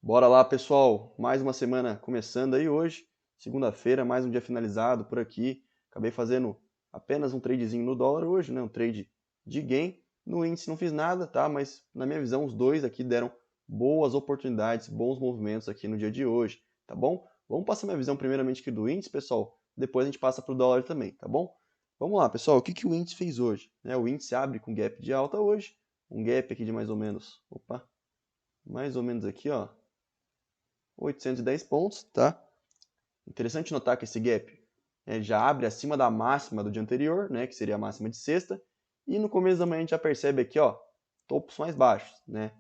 Bora lá, pessoal. Mais uma semana começando aí hoje. Segunda-feira, mais um dia finalizado por aqui. Acabei fazendo apenas um tradezinho no dólar hoje, né? Um trade de gain. No índice não fiz nada, tá? Mas na minha visão, os dois aqui deram boas oportunidades, bons movimentos aqui no dia de hoje, tá bom? Vamos passar minha visão primeiramente aqui do índice, pessoal. Depois a gente passa para o dólar também, tá bom? Vamos lá, pessoal. O que o índice fez hoje? O índice abre com gap de alta hoje. Um gap aqui de mais ou menos, mais ou menos aqui, ó, 810 pontos, tá? Interessante notar que esse gap já abre acima da máxima do dia anterior, né, que seria a máxima de sexta, e no começo da manhã a gente já percebe aqui, ó, topos mais baixos, né?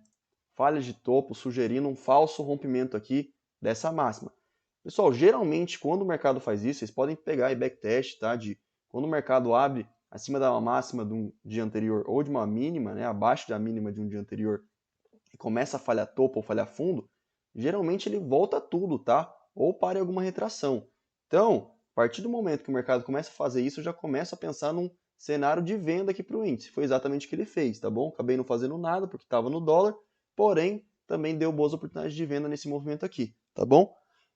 Falhas de topo sugerindo um falso rompimento aqui dessa máxima. Pessoal, geralmente quando o mercado faz isso, vocês podem pegar e backtest, tá? De quando o mercado abre acima da máxima de um dia anterior ou de uma mínima, né, abaixo da mínima de um dia anterior, e começa a falhar topo ou falhar fundo, geralmente ele volta tudo, tá? Ou para em alguma retração. Então, a partir do momento que o mercado começa a fazer isso, eu já começo a pensar num cenário de venda aqui para o índice. Foi exatamente o que ele fez, tá bom? Acabei não fazendo nada porque estava no dólar, porém também deu boas oportunidades de venda nesse movimento aqui, tá bom?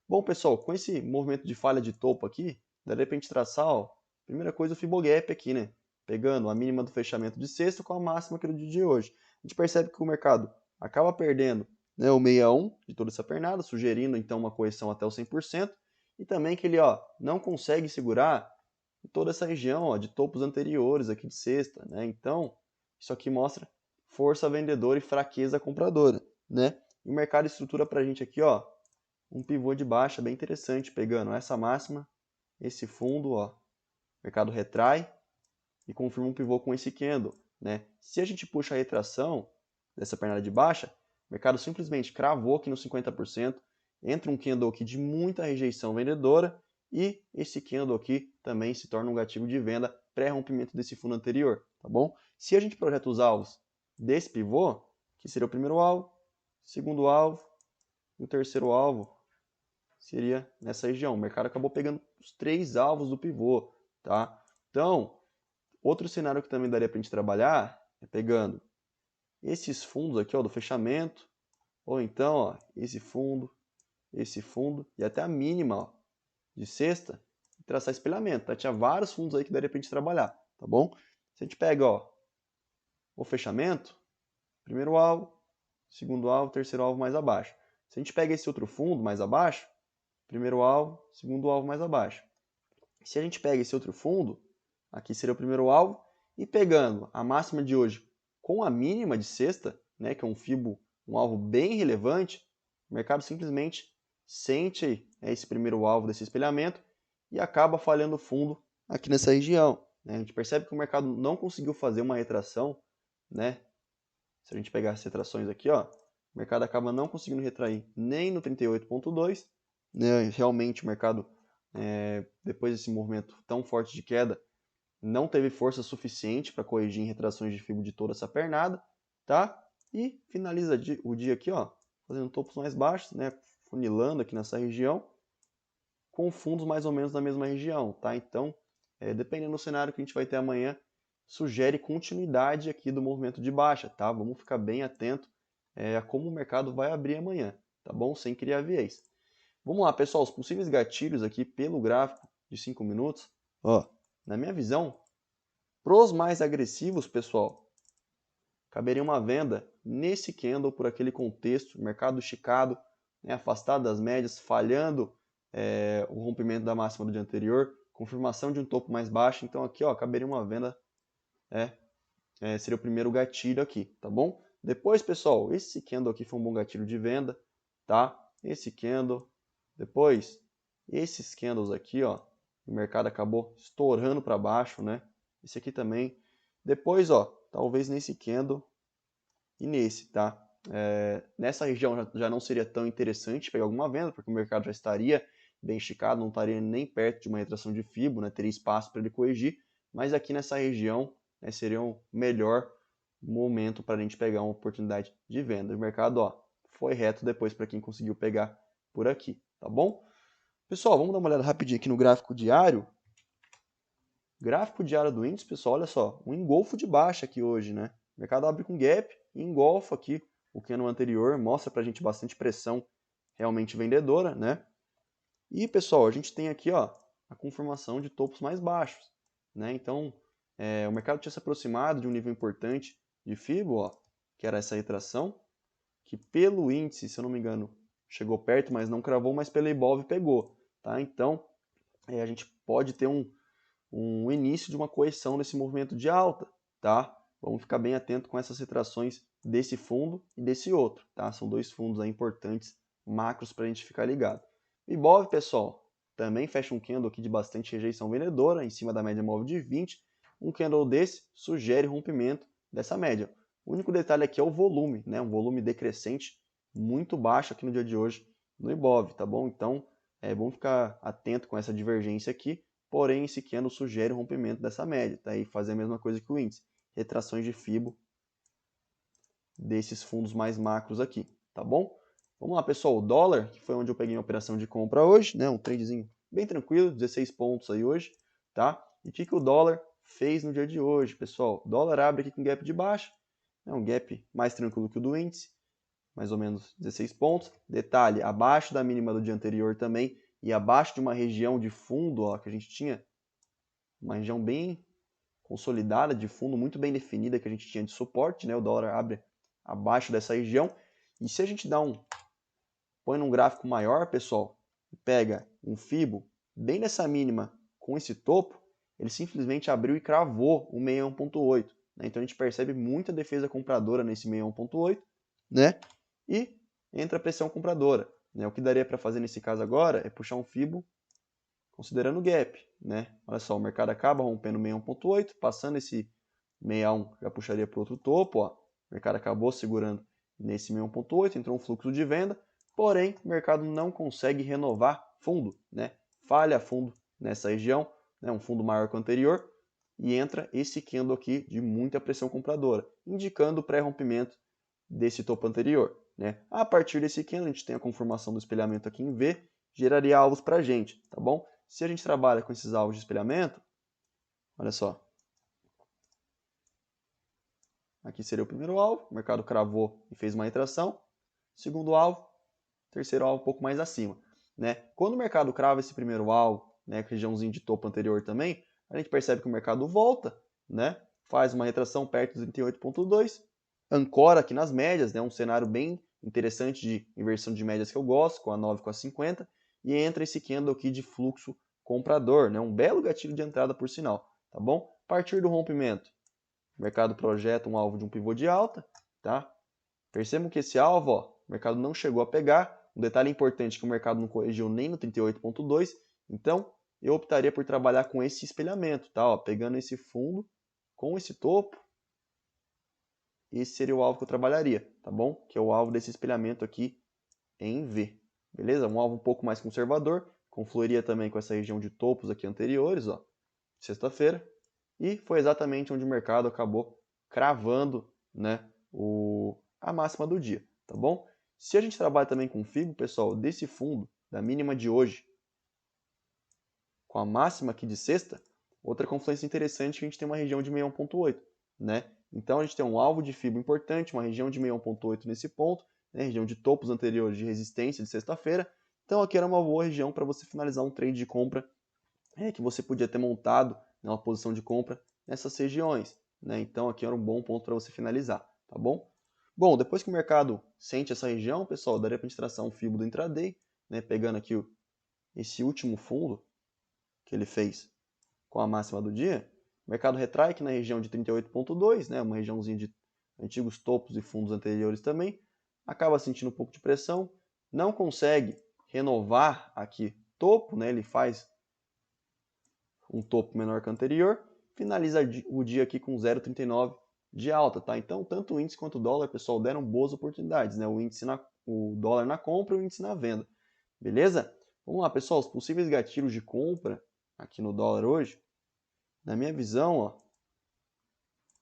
Bom, pessoal, com esse movimento de falha de topo aqui, daria para a gente traçar, ó, primeira coisa, o Fibogap aqui, né? Pegando a mínima do fechamento de sexta com a máxima aqui do dia de hoje. A gente percebe que o mercado acaba perdendo, né, o 61 de toda essa pernada, sugerindo então uma correção até o 100%, e também que ele não consegue segurar toda essa região de topos anteriores aqui de sexta, né? Então, isso aqui mostra força vendedora e fraqueza compradora, né? E o mercado estrutura para a gente aqui, ó, um pivô de baixa bem interessante, pegando essa máxima, esse fundo, ó, o mercado retrai e confirma um pivô com esse candle, né? Se a gente puxa a retração dessa pernada de baixa, o mercado simplesmente cravou aqui no 50%, entra um candle aqui de muita rejeição vendedora e esse candle aqui também se torna um gatilho de venda pré-rompimento desse fundo anterior, tá bom? Se a gente projeta os alvos desse pivô, que seria o primeiro alvo, segundo alvo e o terceiro alvo, seria nessa região. O mercado acabou pegando os três alvos do pivô, tá? Então, outro cenário que também daria para a gente trabalhar é pegando esses fundos aqui, ó, do fechamento, ou então, ó, esse fundo e até a mínima, ó, de sexta, e traçar espelhamento, tá? Tinha vários fundos aí que daria pra gente trabalhar, tá bom? Se a gente pega, ó, o fechamento, primeiro alvo, segundo alvo, terceiro alvo mais abaixo. Se a gente pega esse outro fundo mais abaixo, primeiro alvo, segundo alvo mais abaixo. Se a gente pega esse outro fundo, aqui seria o primeiro alvo, e pegando a máxima de hoje com a mínima de sexta, né, que é um Fibo, um alvo bem relevante, o mercado simplesmente sente esse primeiro alvo desse espelhamento e acaba falhando fundo aqui nessa região, né? A gente percebe que o mercado não conseguiu fazer uma retração, né? Se a gente pegar as retrações aqui, ó, o mercado acaba não conseguindo retrair nem no 38,2, né? Realmente o mercado, depois desse movimento tão forte de queda, não teve força suficiente para corrigir em retrações de Fibo de toda essa pernada, tá? E finaliza o dia aqui, ó, fazendo topos mais baixos, né? Funilando aqui nessa região, com fundos mais ou menos na mesma região, tá? Então, dependendo do cenário que a gente vai ter amanhã, sugere continuidade aqui do movimento de baixa, tá? Vamos ficar bem atento a como o mercado vai abrir amanhã, tá bom? Sem criar viés. Vamos lá, pessoal, os possíveis gatilhos aqui pelo gráfico de 5 minutos, ó, na minha visão, pros mais agressivos, pessoal, caberia uma venda nesse candle por aquele contexto, mercado esticado, né, afastado das médias, falhando o rompimento da máxima do dia anterior, confirmação de um topo mais baixo. Então aqui, ó, caberia uma venda, seria o primeiro gatilho aqui, tá bom? Depois, pessoal, esse candle aqui foi um bom gatilho de venda, tá? Esse candle, depois esses candles aqui, ó, o mercado acabou estourando para baixo, né? Esse aqui também. Depois, ó, talvez nesse candle e nesse, tá? Nessa região já não seria tão interessante pegar alguma venda, porque o mercado já estaria bem esticado, não estaria nem perto de uma retração de Fibo, né? Teria espaço para ele corrigir, mas aqui nessa região, né, seria um melhor momento para a gente pegar uma oportunidade de venda. O mercado, ó, foi reto depois para quem conseguiu pegar por aqui, tá bom? Pessoal, vamos dar uma olhada rapidinho aqui no gráfico diário. Gráfico diário do índice, pessoal, olha só, um engolfo de baixa aqui hoje, né? O mercado abre com gap e engolfa aqui o candle anterior, mostra pra gente bastante pressão realmente vendedora, né? E, pessoal, a gente tem aqui, ó, a confirmação de topos mais baixos, né? Então, o mercado tinha se aproximado de um nível importante de FIBO, ó, que era essa retração, que pelo índice, se eu não me engano, chegou perto, mas não cravou, mas pela Ibov pegou, tá? Então, a gente pode ter um início de uma correção nesse movimento de alta, tá? Vamos ficar bem atento com essas retrações desse fundo e desse outro, tá? São dois fundos aí importantes, macros, para a gente ficar ligado. Ibov, pessoal, também fecha um candle aqui de bastante rejeição vendedora, em cima da média móvel de 20. Um candle desse sugere rompimento dessa média. O único detalhe aqui é o volume, né? Um volume decrescente muito baixo aqui no dia de hoje no Ibov, tá bom? Então, vamos ficar atento com essa divergência aqui, porém esse candle sugere o rompimento dessa média, tá? E fazer a mesma coisa que o índice, retrações de FIBO desses fundos mais macros aqui, tá bom? Vamos lá, pessoal, o dólar, que foi onde eu peguei a operação de compra hoje, né? Um tradezinho bem tranquilo, 16 pontos aí hoje, tá? E o que o dólar fez no dia de hoje, pessoal? O dólar abre aqui com gap de baixa, né? Um gap mais tranquilo que o do índice, mais ou menos 16 pontos. Detalhe, abaixo da mínima do dia anterior também, e abaixo de uma região de fundo, ó, que a gente tinha, uma região bem consolidada de fundo, muito bem definida, que a gente tinha de suporte, né? O dólar abre abaixo dessa região. E se a gente põe num gráfico maior, pessoal, e pega um FIBO bem nessa mínima com esse topo, ele simplesmente abriu e cravou o 61.8. Né? Então a gente percebe muita defesa compradora nesse 61.8, né? E entra a pressão compradora. Né? O que daria para fazer nesse caso agora é puxar um FIBO considerando o gap. Né? Olha só, o mercado acaba rompendo 61.8, passando esse 61 já puxaria para outro topo. Ó. O mercado acabou segurando nesse 61.8, entrou um fluxo de venda, porém o mercado não consegue renovar fundo, né? Falha fundo nessa região, né? Um fundo maior que o anterior, e entra esse candle aqui de muita pressão compradora, indicando o pré-rompimento desse topo anterior. Né? A partir desse candle, a gente tem a confirmação do espelhamento aqui em V, geraria alvos para a gente, tá bom? Se a gente trabalha com esses alvos de espelhamento, olha só, aqui seria o primeiro alvo, o mercado cravou e fez uma retração. Segundo alvo, terceiro alvo um pouco mais acima. Né? Quando o mercado crava esse primeiro alvo, né, regiãozinho de topo anterior também, a gente percebe que o mercado volta, né, faz uma retração perto dos 38.2, ancora aqui nas médias, né, um cenário bem interessante de inversão de médias que eu gosto, com a 9 com a 50, e entra esse candle aqui de fluxo comprador, né, um belo gatilho de entrada por sinal, tá bom? A partir do rompimento, o mercado projeta um alvo de um pivô de alta, tá? Percebam que esse alvo, ó, o mercado não chegou a pegar. Um detalhe importante é que o mercado não corrigiu nem no 38.2, então eu optaria por trabalhar com esse espelhamento, tá? Ó, pegando esse fundo com esse topo, esse seria o alvo que eu trabalharia, tá bom? Que é o alvo desse espelhamento aqui em V, beleza? Um alvo um pouco mais conservador, confluiria também com essa região de topos aqui anteriores, ó, sexta-feira, e foi exatamente onde o mercado acabou cravando, né, a máxima do dia, tá bom? Se a gente trabalha também com FIBO, pessoal, desse fundo, da mínima de hoje, com a máxima aqui de sexta, outra confluência interessante é que a gente tem uma região de 61.8, né? Então a gente tem um alvo de FIBO importante, uma região de 61.8 nesse ponto, né? Região de topos anteriores de resistência de sexta-feira. Então aqui era uma boa região para você finalizar um trade de compra que você podia ter montado, né, uma posição de compra nessas regiões. Né? Então aqui era um bom ponto para você finalizar, tá bom? Bom, depois que o mercado sente essa região, pessoal, daria para a gente traçar um FIBO do intraday, né, pegando aqui esse último fundo que ele fez com a máxima do dia. O mercado retrai aqui na região de 38.2, né, uma regiãozinha de antigos topos e fundos anteriores também, acaba sentindo um pouco de pressão, não consegue renovar aqui topo, né, ele faz um topo menor que o anterior, finaliza o dia aqui com 0,39 de alta, tá? Então, tanto o índice quanto o dólar, pessoal, deram boas oportunidades, né? O dólar na compra e o índice na venda, beleza? Vamos lá, pessoal, os possíveis gatilhos de compra aqui no dólar hoje, na minha visão, ó,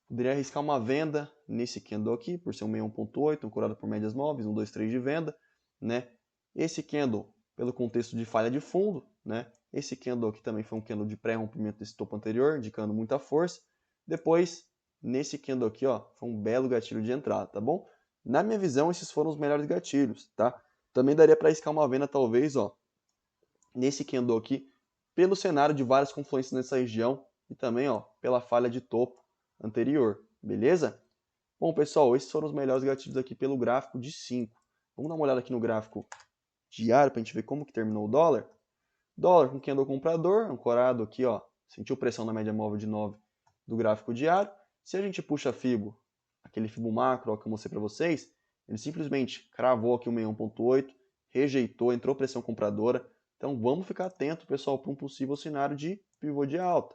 poderia arriscar uma venda nesse candle aqui, por ser um 61.8, ancorado por médias móveis, 1, 2, 3 de venda, né? Esse candle, pelo contexto de falha de fundo, né? Esse candle aqui também foi um candle de pré-rompimento desse topo anterior, indicando muita força. Depois, nesse candle aqui, ó, foi um belo gatilho de entrada, tá bom? Na minha visão, esses foram os melhores gatilhos, tá? Também daria para iscar uma venda, talvez, ó, nesse candle aqui, pelo cenário de várias confluências nessa região e também, ó, pela falha de topo anterior, beleza? Bom, pessoal, esses foram os melhores gatilhos aqui pelo gráfico de 5. Vamos dar uma olhada aqui no gráfico diário para a gente ver como que terminou o dólar. Dólar com candle comprador, ancorado aqui, ó, sentiu pressão na média móvel de 9 do gráfico diário. Se a gente puxa Fibo, aquele Fibo macro ó, que eu mostrei para vocês, ele simplesmente cravou aqui o 61.8, rejeitou, entrou pressão compradora. Então vamos ficar atento, pessoal, para um possível cenário de pivô de alta,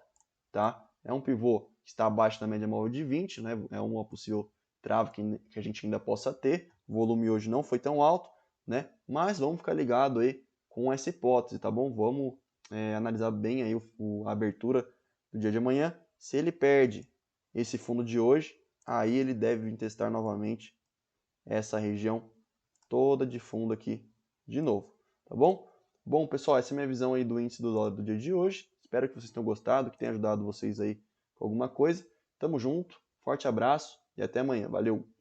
tá? É um pivô que está abaixo da média móvel de 20, né? É uma possível trave que a gente ainda possa ter. O volume hoje não foi tão alto, né? Mas vamos ficar ligado aí com essa hipótese, tá bom? Vamos analisar bem aí a abertura do dia de amanhã. Se ele perde esse fundo de hoje, aí ele deve vir testar novamente essa região toda de fundo aqui de novo, tá bom? Bom, pessoal, essa é a minha visão aí do índice do dólar do dia de hoje. Espero que vocês tenham gostado, que tenha ajudado vocês aí com alguma coisa. Tamo junto, forte abraço e até amanhã. Valeu!